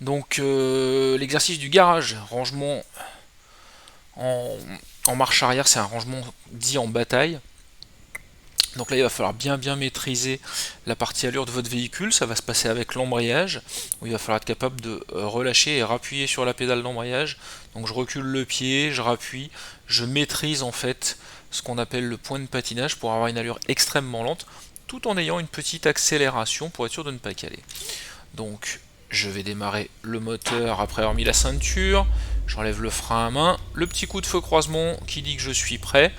Donc l'exercice du garage, rangement en, en marche arrière, c'est un rangement dit en bataille. Donc là, il va falloir bien maîtriser la partie allure de votre véhicule. Ça va se passer avec l'embrayage, où il va falloir être capable de relâcher et rappuyer sur la pédale d'embrayage. Donc je recule le pied, je rappuie, je maîtrise en fait ce qu'on appelle le point de patinage pour avoir une allure extrêmement lente, tout en ayant une petite accélération pour être sûr de ne pas caler. Donc je vais démarrer le moteur après avoir mis la ceinture, j'enlève le frein à main, le petit coup de feu croisement qui dit que je suis prêt,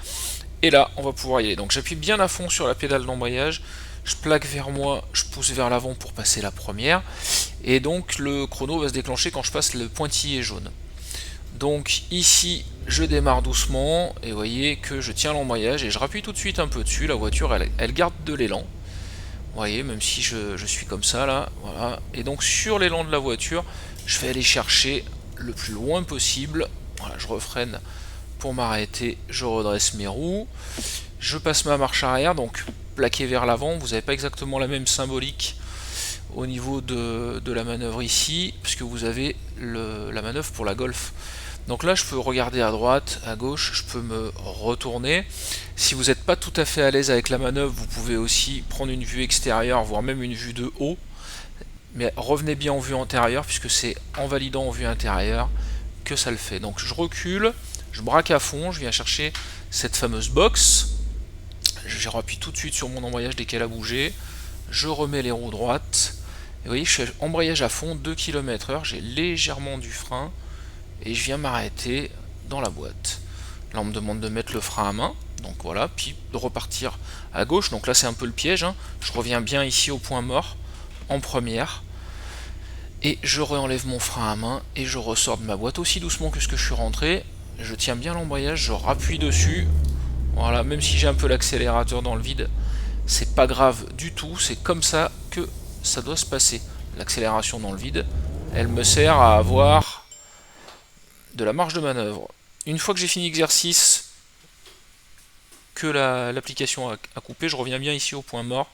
et là on va pouvoir y aller. Donc j'appuie bien à fond sur la pédale d'embrayage, je plaque vers moi, je pousse vers l'avant pour passer la première, et donc le chrono va se déclencher quand je passe le pointillé jaune. Donc ici je démarre doucement, et vous voyez que je tiens l'embrayage et je rappuie tout de suite un peu dessus, la voiture elle garde de l'élan. Vous voyez, même si je suis comme ça là, voilà. Et donc sur l'élan de la voiture, je vais aller chercher le plus loin possible. Voilà, je refreine pour m'arrêter, je redresse mes roues, je passe ma marche arrière, donc plaqué vers l'avant. Vous n'avez pas exactement la même symbolique au niveau de la manœuvre ici, puisque vous avez la manœuvre pour la Golf. Donc là, je peux regarder à droite, à gauche, je peux me retourner. Si vous n'êtes pas tout à fait à l'aise avec la manœuvre, vous pouvez aussi prendre une vue extérieure, voire même une vue de haut. Mais revenez bien en vue antérieure, puisque c'est en validant en vue intérieure que ça le fait. Donc je recule, je braque à fond, je viens chercher cette fameuse box. Je rappuie tout de suite sur mon embrayage dès qu'elle a bougé. Je remets les roues droites. Et vous voyez, je suis embrayage à fond, 2 km/h, j'ai légèrement du frein et je viens m'arrêter dans la boîte. Là on me demande de mettre le frein à main, donc voilà, puis de repartir à gauche, donc là c'est un peu le piège, hein. Je reviens bien ici au point mort, en première, et je réenlève mon frein à main, et je ressors de ma boîte aussi doucement que ce que je suis rentré, je tiens bien l'embrayage, je rappuie dessus, voilà, même si j'ai un peu l'accélérateur dans le vide, c'est pas grave du tout, c'est comme ça que ça doit se passer. L'accélération dans le vide, elle me sert à avoir de la marge de manœuvre. Une fois que j'ai fini l'exercice, que l'application a coupé, je reviens bien ici au point mort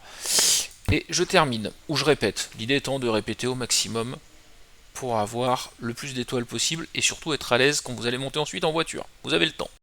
et je termine, ou je répète. L'idée étant de répéter au maximum pour avoir le plus d'étoiles possible et surtout être à l'aise quand vous allez monter ensuite en voiture. Vous avez le temps.